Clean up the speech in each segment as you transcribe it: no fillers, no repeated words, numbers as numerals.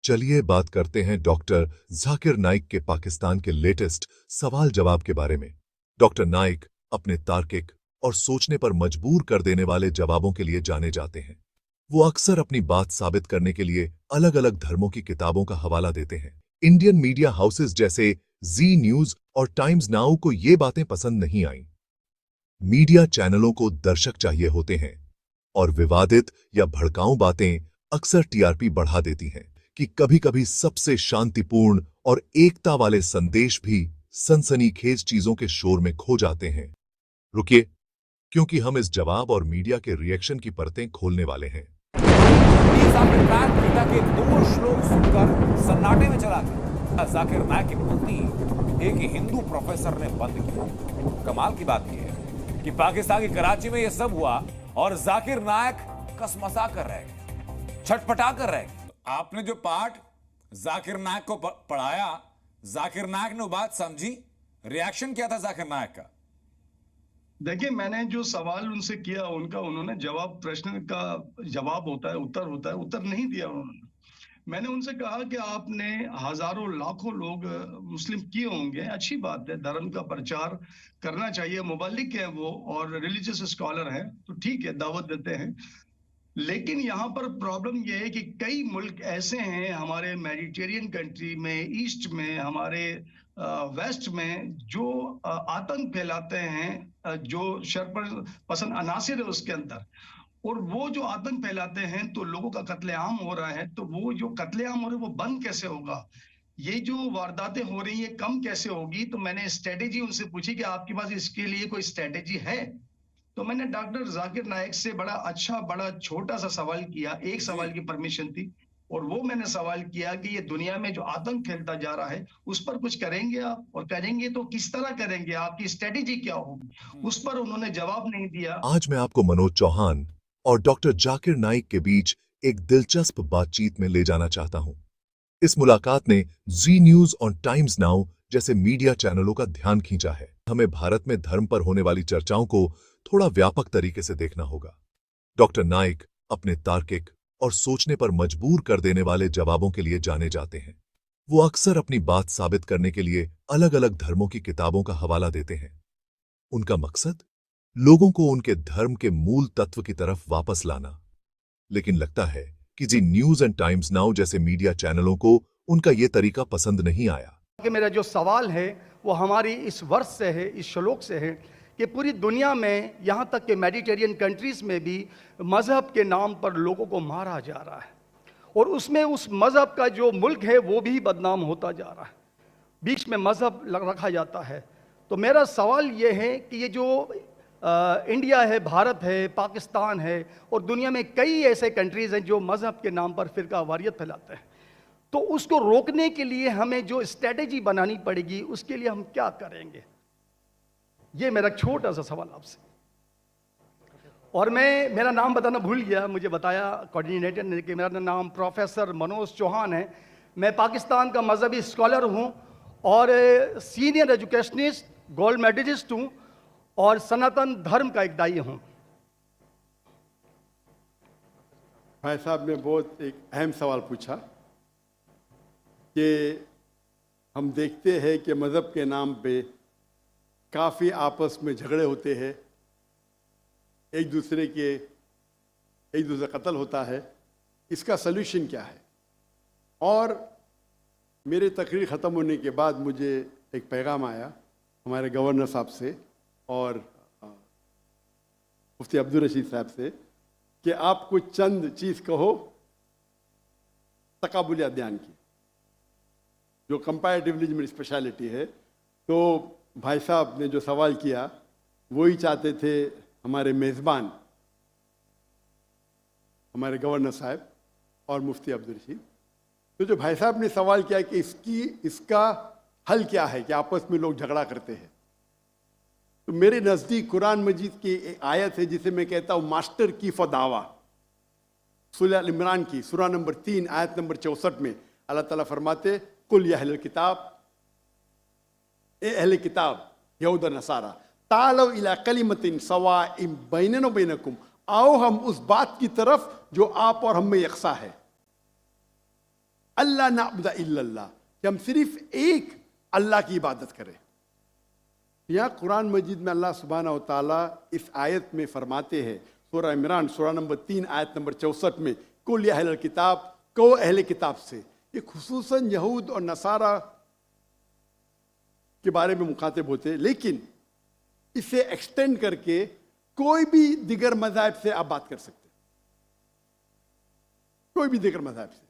चलिए बात करते हैं डॉक्टर जाकिर नाइक के पाकिस्तान के लेटेस्ट सवाल जवाब के बारे में। डॉक्टर नाइक अपने तार्किक और सोचने पर मजबूर कर देने वाले जवाबों के लिए जाने जाते हैं। वो अक्सर अपनी बात साबित करने के लिए अलग अलग धर्मों की किताबों का हवाला देते हैं। इंडियन मीडिया हाउसेस जैसे जी न्यूज और टाइम्स नाउ को ये बातें पसंद नहीं आईं। मीडिया चैनलों को दर्शक चाहिए होते हैं और विवादित या भड़काऊ बातें अक्सर टीआरपी बढ़ा देती हैं कि कभी-कभी सबसे शांतिपूर्ण और एकता वाले संदेश भी सनसनीखेज चीजों के शोर में खो जाते हैं। रुकिए, क्योंकि हम इस जवाब और मीडिया के रिएक्शन की परतें खोलने वाले हैं। जाकिर नायक गीता के 2 श्लोक सुनकर सन्नाटे में चला गया। जाकिर नायक की मूर्ति एक हिंदू प्रोफेसर ने बंद की। कमाल की बात यह है कि पाकिस्तान की कराची में यह सब हुआ और जाकिर नायक कसमसा कर रह गए, छटपटा कर रह गए। आपने जो पाठ जाकिर नायक को पढ़ाया, जाकिर नायक ने वो बात समझी, रिएक्शन क्या था जाकिर नायक का? देखिए, मैंने जो सवाल उनसे किया उनका उन्होंने जवाब, प्रश्न का जवाब होता है, उत्तर होता है, उत्तर नहीं दिया उन्होंने। मैंने उनसे कहा कि आपने हजारों लाखों लोग मुस्लिम किए होंगे, अच्छी बात है, धर्म का प्रचार करना चाहिए, मुबल्लिग है वो और रिलीजियस स्कॉलर हैं, तो ठीक है, दावत देते हैं। लेकिन यहाँ पर प्रॉब्लम यह है कि कई मुल्क ऐसे हैं हमारे मेडिटेरियन कंट्री में, ईस्ट में, हमारे वेस्ट में, जो आतंक फैलाते हैं, जो शर पसंद अनासिर है उसके अंदर, और वो जो आतंक फैलाते हैं तो लोगों का कत्लेआम हो रहा है। तो वो जो कत्लेआम हो रहा है वो बंद कैसे होगा? ये जो वारदातें हो रही है कम कैसे होगी? तो मैंने स्ट्रेटेजी उनसे पूछी कि आपके पास इसके लिए कोई स्ट्रेटेजी है? तो मैंने डॉक्टर जाकिर नाइक से बड़ा अच्छा, बड़ा छोटा सा सवाल किया। एक सवाल की परमिशन थी और वो मैंने सवाल किया कि ये दुनिया में जो आतंक फैलता जा रहा है उस पर कुछ करेंगे आप, और करेंगे तो किस तरह करेंगे, आपकी स्ट्रेटेजी क्या होगी? उस पर उन्होंने जवाब नहीं दिया। आज मैं आपको मनोज चौहान और डॉक्टर जाकिर नाइक के बीच एक दिलचस्प बातचीत में ले जाना चाहता हूं। इस मुलाकात ने जी न्यूज और टाइम्स नाउ जैसे मीडिया चैनलों का ध्यान खींचा है। हमें भारत में धर्म पर होने वाली चर्चाओं को थोड़ा व्यापक तरीके से देखना होगा। डॉक्टर नाइक अपने तार्किक और सोचने पर मजबूर कर देने वाले जवाबों के लिए जाने जाते हैं। वो अक्सर अपनी बात साबित करने के लिए अलग अलग धर्मों की किताबों का हवाला देते हैं। उनका मकसद लोगों को उनके धर्म के मूल तत्व की तरफ वापस लाना। लेकिन लगता है कि जी न्यूज एंड टाइम्स नाउ जैसे मीडिया चैनलों को उनका यह तरीका पसंद नहीं आया। कि मेरा जो सवाल है वो हमारी इस वर्ष से है, इस श्लोक से है कि पूरी दुनिया में, यहाँ तक कि मेडिटेरियन कंट्रीज में भी मज़हब के नाम पर लोगों को मारा जा रहा है और उसमें उस मज़हब का जो मुल्क है वो भी बदनाम होता जा रहा है, बीच में मज़हब रखा जाता है। तो मेरा सवाल ये है कि ये जो इंडिया है, भारत है, पाकिस्तान है और दुनिया में कई ऐसे कंट्रीज़ हैं जो मज़हब के नाम पर फ़िरका वारियत फैलाते हैं, तो उसको रोकने के लिए हमें जो स्ट्रेटेजी बनानी पड़ेगी उसके लिए हम क्या करेंगे? ये मेरा छोटा सा सवाल आपसे। और मैं मेरा नाम बताना भूल गया, मुझे बताया कोऑर्डिनेटर ने कि मेरा नाम प्रोफेसर मनोज चौहान है। मैं पाकिस्तान का मजहबी स्कॉलर हूँ और सीनियर एजुकेशनिस्ट, गोल्ड मेडलिस्ट हूँ और सनातन धर्म का एक दाई हूँ। भाई साहब ने बहुत एक अहम सवाल पूछा कि हम देखते हैं कि मज़हब के नाम पे काफ़ी आपस में झगड़े होते हैं, एक दूसरे का कत्ल होता है, इसका सल्यूशन क्या है? और मेरे तकरीर ख़त्म होने के बाद मुझे एक पैगाम आया हमारे गवर्नर साहब से और मुफ्ती अब्दुल रशीद साहब से कि आप कुछ चंद चीज़ कहो तकाबुल अदयान की, जो कंपैरेटिव रिलीजन में स्पेशलिटी है। तो भाई साहब ने जो सवाल किया वही चाहते थे हमारे मेज़बान, हमारे गवर्नर साहब और मुफ्ती अब्दुल रशीद। तो जो भाई साहब ने सवाल किया कि इसका हल क्या है कि आपस में लोग झगड़ा करते हैं, तो मेरे नज़दीक कुरान मजीद की एक आयत है जिसे मैं कहता हूँ मास्टर की फदावा, सूरह अल इमरान की सूरह नंबर 3 आयत नंबर 64 में अल्लाह ताला फरमाते, कुल या अहले किताब, ए अहले किताब यहूद नसारा, तालो इला कलिमतिन सवाइम बैनना व बैनकुम, आओ हम उस बात की तरफ जो आप और हम में यकसा है। अल्लाह नाबुदा इल्लल्लाह, कि हम सिर्फ एक अल्लाह की इबादत करें। यहाँ कुरान मजीद में अल्लाह सुब्हानहू व तआला इस आयत में फरमाते हैं, सूरह इमरान सूरह नंबर 3 आयत नंबर 64 में, कुल या अहल किताब, को अहले किताब से। ये खुसूसन यहूद और नसारा के बारे में मुखातिब होते हैं, लेकिन इसे एक्सटेंड करके कोई भी दिगर मज़हब से आप बात कर सकते हैं, कोई भी दिगर मज़हब से,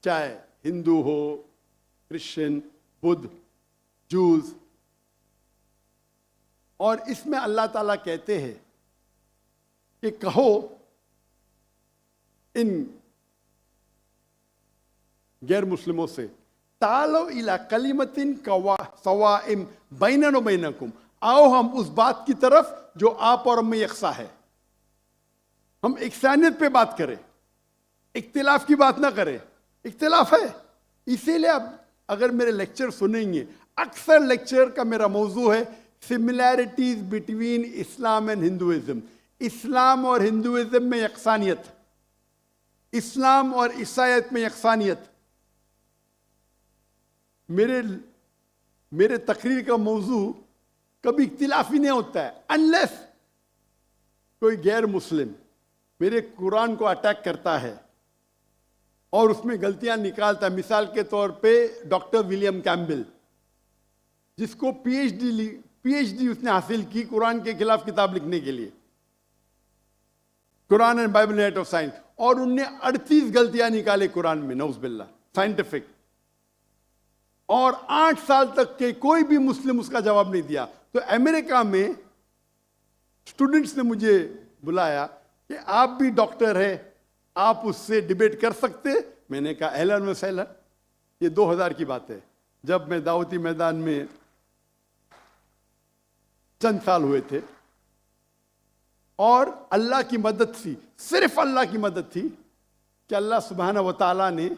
चाहे हिंदू हो, क्रिश्चियन, बुद्ध, जूस। और इसमें अल्लाह ताला कहते हैं कि कहो इन गैर मुस्लिमों से, तालो इला कलिमतिन सवाइम बैनना व बैनकुम, आओ हम उस बात की तरफ जो आप और हम में यकसा है। हम इकसानियत पे बात करें, इख्तिलाफ की बात ना करें। इख्तिलाफ है, इसीलिए आप अगर मेरे लेक्चर सुनेंगे, अक्सर लेक्चर का मेरा मौजू है similarities between Islam and Hinduism. Islam और हिंदुइज्म में यकसानियत, इस्लाम और ईसाईयत में यकसानियत। मेरे तकरीर का मौजू कभी इख्तिलाफ ही नहीं होता है, अनलेस कोई गैर मुस्लिम मेरे कुरान को अटैक करता है और उसमें गलतियां निकालता है। मिसाल के तौर पे डॉक्टर विलियम कैम्बेल, जिसको पीएचडी उसने हासिल की कुरान के खिलाफ किताब लिखने के लिए, Quran and Bible net of science, और उनने 38 गलतियां निकाले कुरान में, नौज़ुबिल्लाह, साइंटिफिक। और 8 साल तक के कोई भी मुस्लिम उसका जवाब नहीं दिया। तो अमेरिका में स्टूडेंट्स ने मुझे बुलाया कि आप भी डॉक्टर हैं, आप उससे डिबेट कर सकते। मैंने कहा अहलन व सहलन। ये 2000 की बात है, जब मैं दावती मैदान में चंद साल हुए थे, और अल्लाह की मदद थी, सिर्फ अल्लाह की मदद थी कि अल्लाह सुब्हानहू व तआला ने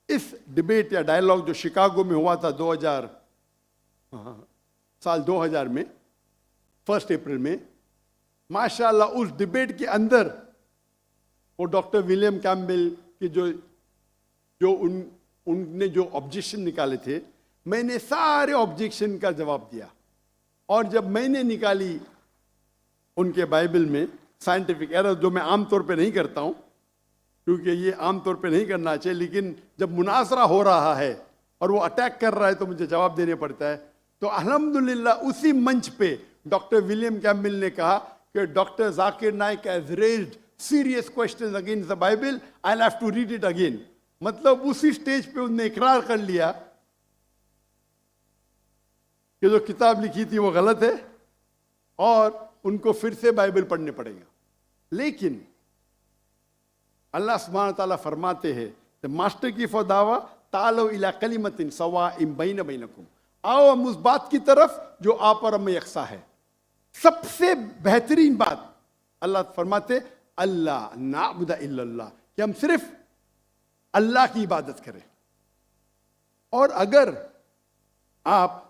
इस डिबेट या डायलॉग जो शिकागो में हुआ था 2000 में, 1 अप्रैल में, माशाअल्लाह उस डिबेट के अंदर वो डॉक्टर विलियम कैम्बेल की उनने जो ऑब्जेक्शन निकाले थे, मैंने सारे ऑब्जेक्शन का जवाब दिया। और जब मैंने निकाली उनके बाइबल में साइंटिफिक एरर, जो मैं आमतौर पे नहीं करता हूं क्योंकि ये आमतौर पे नहीं करना चाहिए, लेकिन जब मुनाजरा हो रहा है और वो अटैक कर रहा है तो मुझे जवाब देने पड़ता है। तो अल्हम्दुलिल्लाह उसी मंच पे डॉक्टर विलियम कैम्बेल ने कहा कि doctor Zakir Naik has raised serious questions against the Bible, I will have to read it again. मतलब उसी स्टेज पे उन्होंने इकरार कर लिया कि जो किताब लिखी थी वो गलत है और उनको फिर से बाइबल पढ़ने पड़ेगा। लेकिन अल्लाह सुब्हानहू व तआला फरमाते हैं, द मास्टर की फदावा तालो इला कलिमतिन सवाइम बैन बैनकुम, आओ हम उस बात की तरफ जो आप और हम में यकसा है। सबसे बेहतरीन बात अल्लाह फरमाते अल्लाह नाबुदा इल्लल्लाह, कि हम सिर्फ अल्लाह की इबादत करें। और अगर आप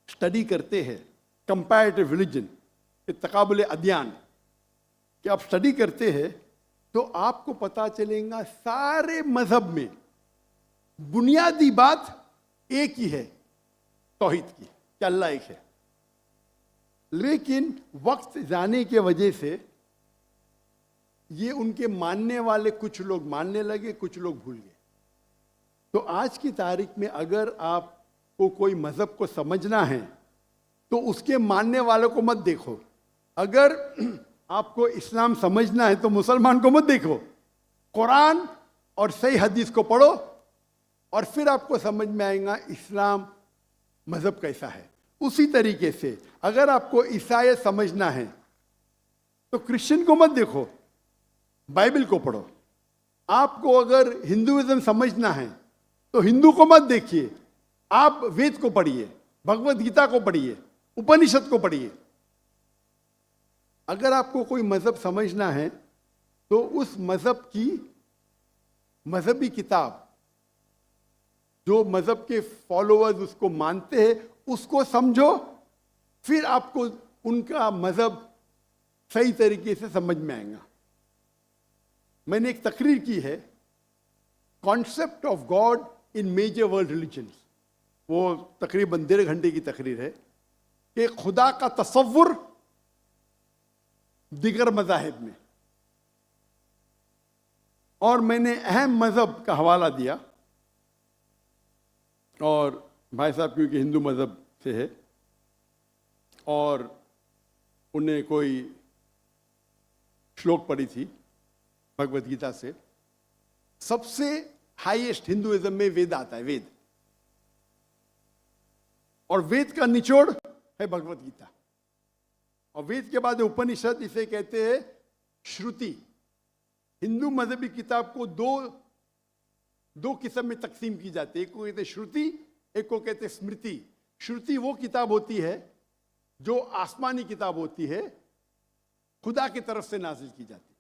स्टडी करते हैं कंपैरेटिव रिलीजन, तकाबुल अदयान, कि आप स्टडी करते हैं तो आपको पता चलेगा सारे मजहब में बुनियादी बात एक ही है, तौहीद की, कि अल्लाह एक है। लेकिन वक्त जाने के वजह से ये उनके मानने वाले कुछ लोग मानने लगे, कुछ लोग भूल गए। तो आज की तारीख में अगर आपको कोई मजहब को समझना है तो उसके मानने वालों को मत देखो। अगर आपको इस्लाम समझना है तो मुसलमान को मत देखो, कुरान और सही हदीस को पढ़ो और फिर आपको समझ में आएगा इस्लाम मजहब कैसा है। उसी तरीके से अगर आपको ईसाईयत समझना है तो क्रिश्चियन को मत देखो, बाइबल को पढ़ो। आपको अगर हिंदुइज्म समझना है तो हिंदू को मत देखिए, आप वेद को पढ़िए, भगवत गीता को पढ़िए, उपनिषद को पढ़िए। अगर आपको कोई मजहब समझना है तो उस मजहब की मजहबी किताब, जो मजहब के फॉलोअर्स उसको मानते हैं, उसको समझो, फिर आपको उनका मजहब सही तरीके से समझ में आएगा। मैंने एक तकरीर की है concept of God in major world religions, वो तकरीबन 1.5 घंटे की तकरीर है कि खुदा का तसव्वुर दिगर मज़ाहिब में। और मैंने अहम मज़हब का हवाला दिया, और भाई साहब क्योंकि हिंदू मज़हब से है और उन्हें कोई श्लोक पढ़ी थी भगवत गीता से। सबसे हाईएस्ट हिंदुइज्म में वेद आता है, वेद, और वेद का निचोड़ है भगवत गीता। और वेद के बाद उपनिषद, इसे कहते हैं श्रुति। हिंदू मजहबी किताब को दो किस्म में तकसीम की जाती है, एक को कहते हैं श्रुति, एक को कहते हैं स्मृति। श्रुति वो किताब होती है जो आसमानी किताब होती है, खुदा की तरफ से नाजिल की जाती है,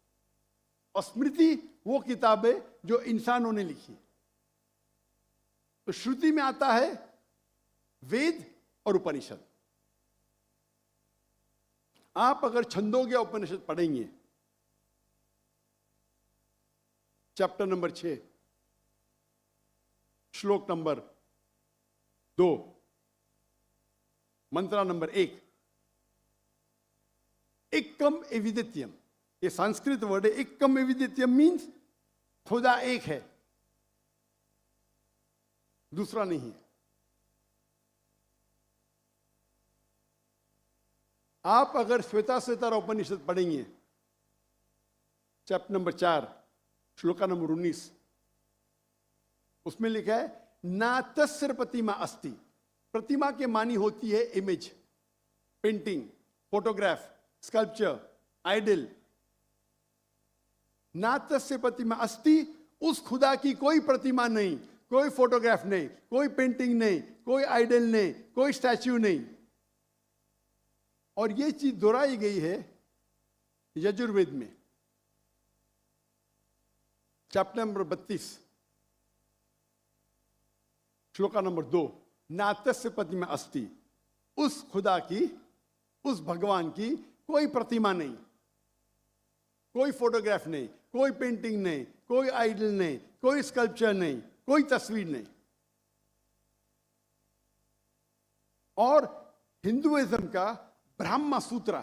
और स्मृति वो किताब है जो इंसानों ने लिखी। तो श्रुति में आता है वेद और उपनिषद। आप अगर छंदोग्य उपनिषद पढ़ेंगे, चैप्टर नंबर 6, श्लोक नंबर 2, मंत्र नंबर 1, एकम एविदित्यम, ये संस्कृत वर्ड है। एकम एविदित्यम मीन्स खुदा एक है, दूसरा नहीं है। आप अगर श्वेताश्वेतर उपनिषद पढ़ेंगे, चैप्टर नंबर 4, श्लोका नंबर 19, उसमें लिखा है ना तस्य प्रतिमा अस्ति। प्रतिमा के मानी होती है image, painting, photograph, sculpture, idol. ना तस्य प्रतिमा अस्ति, उस खुदा की कोई प्रतिमा नहीं, कोई फोटोग्राफ नहीं, कोई पेंटिंग नहीं, कोई आइडल नहीं, कोई स्टैच्यू नहीं। और ये चीज दोहराई गई है यजुर्वेद में, चैप्टर नंबर 32, श्लोका नंबर 2, नातस्य प्रतिमा अस्ति। उस खुदा की, उस भगवान की कोई प्रतिमा नहीं, कोई फोटोग्राफ नहीं, कोई पेंटिंग नहीं, कोई आइडल नहीं, कोई स्कल्पचर नहीं, कोई तस्वीर नहीं। और हिंदुइज्म का ब्रह्म सूत्र,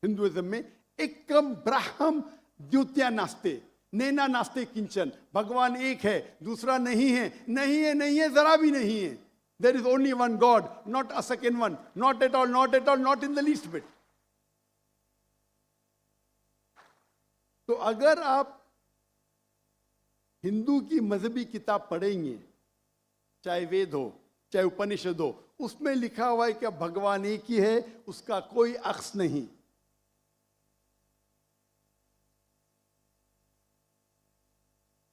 हिंदुइज्म में एकम ब्रह्म द्वितीया नास्ते, नैना नास्ते किंचन। भगवान एक है, दूसरा नहीं है, नहीं है, नहीं है, जरा भी नहीं है। There is only one god, not a second one, not at all, not at all, not in the least bit. तो अगर आप हिंदू की मजहबी किताब पढ़ेंगे, चाहे वेद हो, चाहे उपनिषद हो, उसमें लिखा हुआ है कि भगवान एक ही है, उसका कोई अक्स नहीं।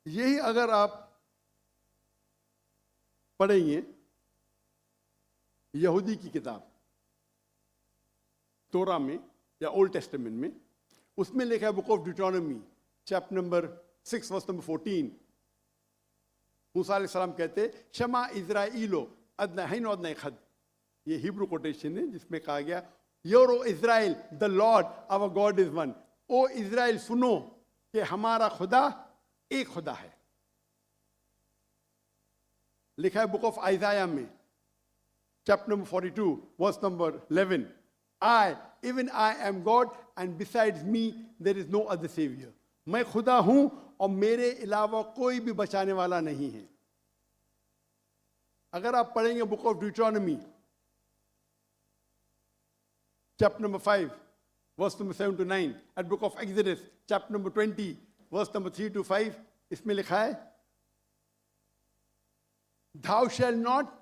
यही अगर आप पढ़ेंगे यहूदी की किताब तोरा में या ओल्ड टेस्टामेंट में, उसमें लिखा है book of Deuteronomy, chapter number 6, verse number 14। मूसा अलैहिस्सलाम कहते शमा इज़राइलो अदनहैन अदनखद, ये हिब्रू कोटेशन है जिसमें कहा गया योरो Israel the Lord our God is one. O Israel सुनो कि हमारा खुदा एक खुदा है। लिखा है बुक ऑफ आइजाया में, chapter number 42, verse number 11, I even I am god and besides me there is no other saviour. मैं खुदा हूं और मेरे अलावा कोई भी बचाने वाला नहीं है। अगर आप पढ़ेंगे book of Deuteronomy, chapter number 5, verse number 7 to 9, at book of Exodus, chapter number 20, verse number 3 to 5, इसमें लिखा है thou shall not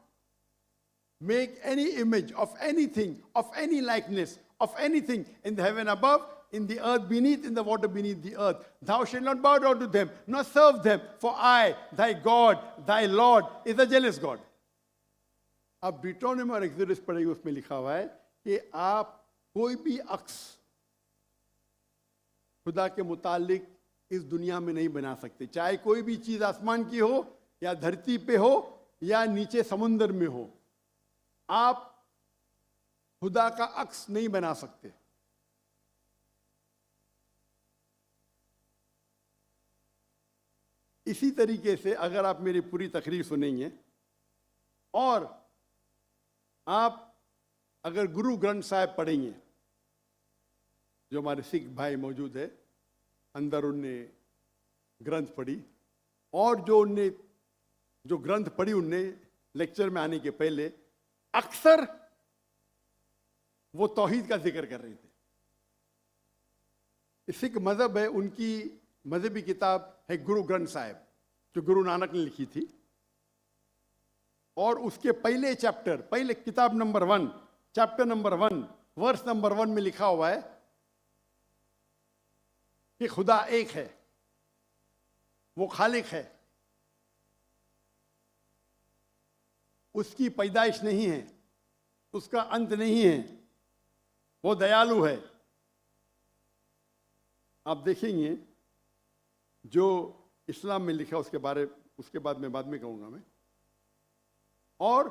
make any image of anything, of any likeness, of anything in the heaven above, in the earth beneath, in the water beneath the earth. Thou shalt not bow down to them, nor serve them, for I, thy God, thy Lord, is a jealous God. अब ड्यूटोनॉमी और exodus पढ़ेंगे, उसमें लिखा हुआ है कि आप कोई भी अक्स खुदा के मुतालिक इस दुनिया में नहीं बना सकते, चाहे कोई भी चीज आसमान की हो या धरती पे हो या नीचे समुद्र में हो। आप खुदा का अक्स नहीं बना सकते। इसी तरीके से अगर आप मेरी पूरी तकरीर सुनेंगे और आप अगर गुरु ग्रंथ साहिब पढ़ेंगे, जो हमारे सिख भाई मौजूद है अंदर, उनने ग्रंथ पढ़ी और जो ग्रंथ पढ़ी उनने लेक्चर में आने के पहले अक्सर वो तौहीद का जिक्र कर रहे थे। सिख मजहब है, उनकी मजहबी किताब है गुरु ग्रंथ साहिब, जो गुरु नानक ने लिखी थी। और उसके पहले चैप्टर, पहले किताब नंबर 1, चैप्टर नंबर 1, वर्स नंबर 1 में लिखा हुआ है कि खुदा एक है, वो खालिक है, उसकी पैदाइश नहीं है, उसका अंत नहीं है, वो दयालु है। आप देखेंगे जो इस्लाम में लिखा उसके बाद में कहूंगा मैं। और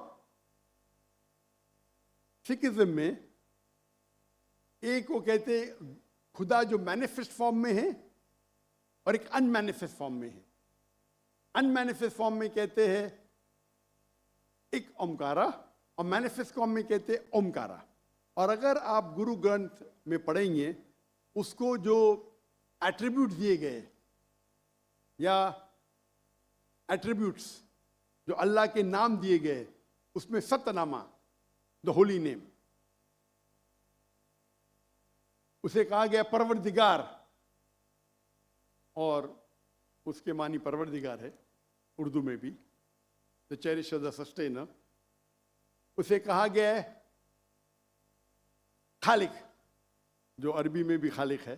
सिखिज्म में एक वो कहते खुदा जो मैनिफेस्ट फॉर्म में है और एक अनमैनिफेस्ट फॉर्म में है। अनमैनिफेस्ट फॉर्म में कहते हैं एक ओमकारा और मैनिफेस्ट फॉर्म में कहते हैं ओमकारा। और अगर आप गुरु ग्रंथ में पढ़ेंगे, उसको जो एट्रीब्यूट दिए गए या एट्रीब्यूट्स जो अल्लाह के नाम दिए गए, उसमें सतनामा, द होली नेम, उसे कहा गया परवरदिगार, और उसके मानी परवरदिगार है उर्दू में भी, द चेरिशर, द सस्टेनर। उसे कहा गया है खालिक, जो अरबी में भी खालिक है।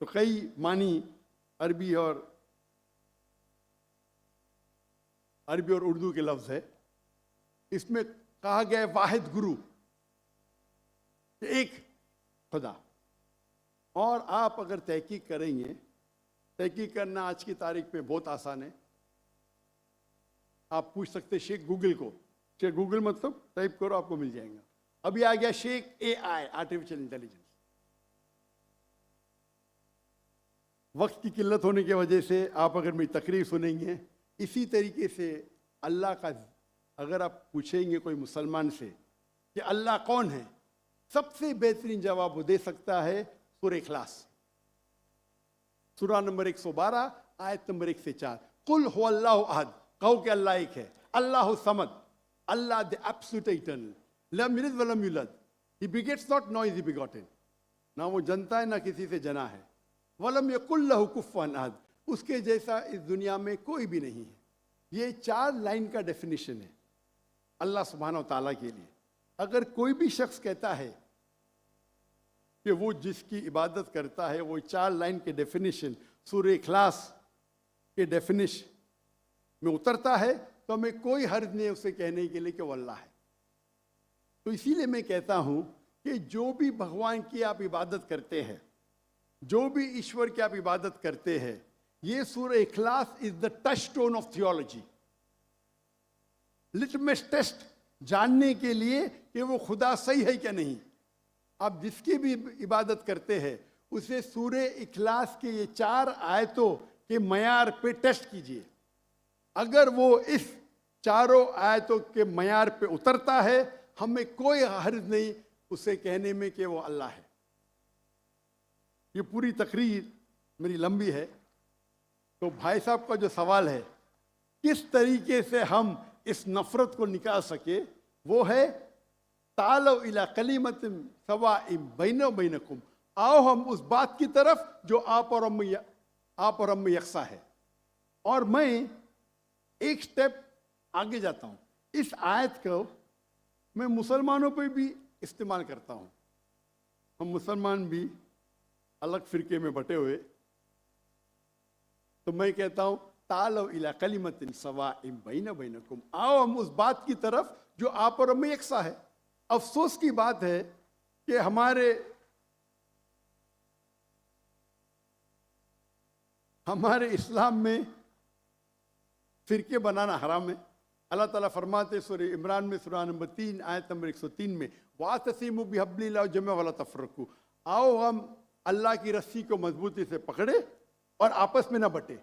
तो कई मानी अरबी और उर्दू के लफ्ज है। इसमें कहा गया है वाहिद गुरु, एक खुदा। और आप अगर तहकीक करेंगे, तहकीक करना आज की तारीख में बहुत आसान है। आप पूछ सकते शेख गूगल को, शेख गूगल मतलब टाइप करो आपको मिल जाएगा। अभी आ गया शेख AI, आर्टिफिशियल इंटेलिजेंस। वक्त की किल्लत होने की वजह से आप अगर मेरी तकरीर सुनेंगे, इसी तरीके से अल्लाह का अगर आप पूछेंगे कोई मुसलमान से कि अल्लाह कौन है, सबसे बेहतरीन जवाब वो दे सकता है सूरह इखलास, सूरा नंबर 112, आयत नंबर 1 से 4। कुल हुवल्लाहु अहद, कहो कि अल्लाह एक है। अल्लाहु समद, अल्लाह द एब्सोल्यूट इटर्नल, लम यलिद वलम यूलद, he begets not, not is he begotten, ना वो जनता है ना किसी से जना है। वलम यकुल लहु कुफुवन अहद, उसके जैसा इस दुनिया में कोई भी नहीं है। ये 4 लाइन का डेफिनेशन है अल्लाह सुब्हानहू व तआला के लिए। अगर कोई भी शख्स कहता है कि वो जिसकी इबादत करता है वो 4 लाइन के डेफिनेशन सूरह इखलास के डेफिनेशन में उतरता है, तो हमें कोई हर्ज नहीं उसे कहने के लिए कि वो अल्लाह है। तो इसीलिए मैं कहता हूं कि जो भी भगवान की आप इबादत करते हैं, जो भी ईश्वर की आप इबादत करते हैं, ये सूरह इखलास is the touchstone of theology, litmus test जानने के लिए कि वो खुदा सही है क्या नहीं। आप जिसकी भी इबादत करते हैं उसे सूरह इखलास के ये 4 आयतों के मयार पे टेस्ट कीजिए। अगर वो इस 4 आयतों के मयार पे उतरता है, हमें कोई हर्ज नहीं उसे कहने में कि वो अल्लाह है। ये पूरी तकरीर मेरी लंबी है, तो भाई साहब का जो सवाल है किस तरीके से हम इस नफरत को निकाल सके, वो है तालो इला कलिमतिन सवाइम बैना बैनकुम, आओ हम उस बात की तरफ जो आप और हम में यकसा है। और मैं एक स्टेप आगे जाता हूं। इस आयत को मैं मुसलमानों पे भी इस्तेमाल करता हूं। हम मुसलमान भी अलग फिरके में बटे हुए, तो मैं कहता हूं तालो इला कलिमतिन सवाइम बैना बैनकुम, आओ हम उस बात की तरफ जो आप और हम में यकसा है। अफसोस की बात है कि हमारे इस्लाम में फिरके बनाना हराम है। अल्लाह ताला फरमाते सूरह इमरान में सूरा नंबर 3 आयत नंबर 103 में, वातसिमु बिहब्लिल्लाहि जमीअन वला तफरकू, आओ हम अल्लाह की रस्सी को मजबूती से पकड़े और आपस में ना बटे।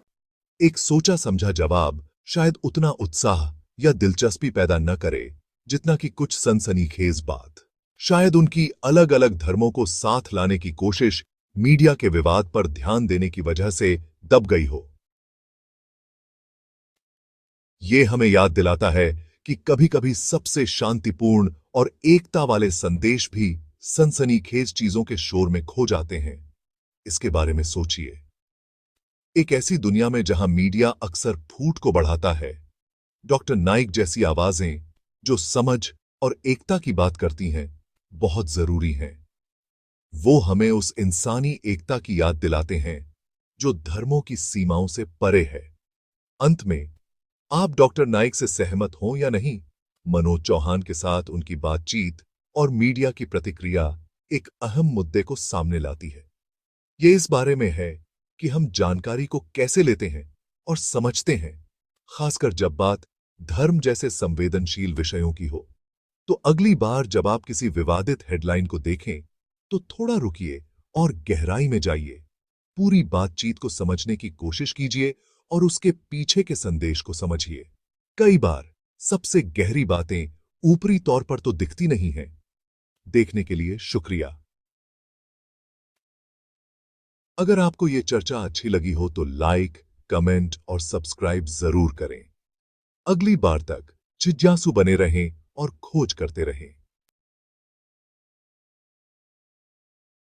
एक सोचा समझा जवाब शायद उतना उत्साह या दिलचस्पी पैदा न करे जितना कि कुछ सनसनीखेज बात। शायद उनकी अलग अलग धर्मों को साथ लाने की कोशिश मीडिया के विवाद पर ध्यान देने की वजह से दब गई हो। यह हमें याद दिलाता है कि कभी-कभी सबसे शांतिपूर्ण और एकता वाले संदेश भी सनसनीखेज चीजों के शोर में खो जाते हैं। इसके बारे में सोचिए। एक ऐसी दुनिया में जहां मीडिया अक्सर फूट को बढ़ाता है, डॉक्टर नाइक जैसी आवाजें जो समझ और एकता की बात करती हैं, बहुत जरूरी हैं। वो हमें उस इंसानी एकता की याद दिलाते हैं जो धर्मों की सीमाओं से परे है। अंत में, आप डॉक्टर नाइक से सहमत हों या नहीं, मनोज चौहान के साथ उनकी बातचीत और मीडिया की प्रतिक्रिया एक अहम मुद्दे को सामने लाती है। ये इस बारे में है कि हम जानकारी को कैसे लेते हैं और समझते हैं, खासकर जब बात धर्म जैसे संवेदनशील विषयों की हो। तो अगली बार जब आप किसी विवादित हेडलाइन को देखें, तो थोड़ा रुकिए और गहराई में जाइए। पूरी बातचीत को समझने की कोशिश कीजिए और उसके पीछे के संदेश को समझिए। कई बार सबसे गहरी बातें ऊपरी तौर पर तो दिखती नहीं हैं। देखने के लिए शुक्रिया। अगर आपको ये चर्चा अच्छी लगी हो तो लाइक, कमेंट और सब्सक्राइब जरूर करें। अगली बार तक जिज्ञासु बने रहें और खोज करते रहें।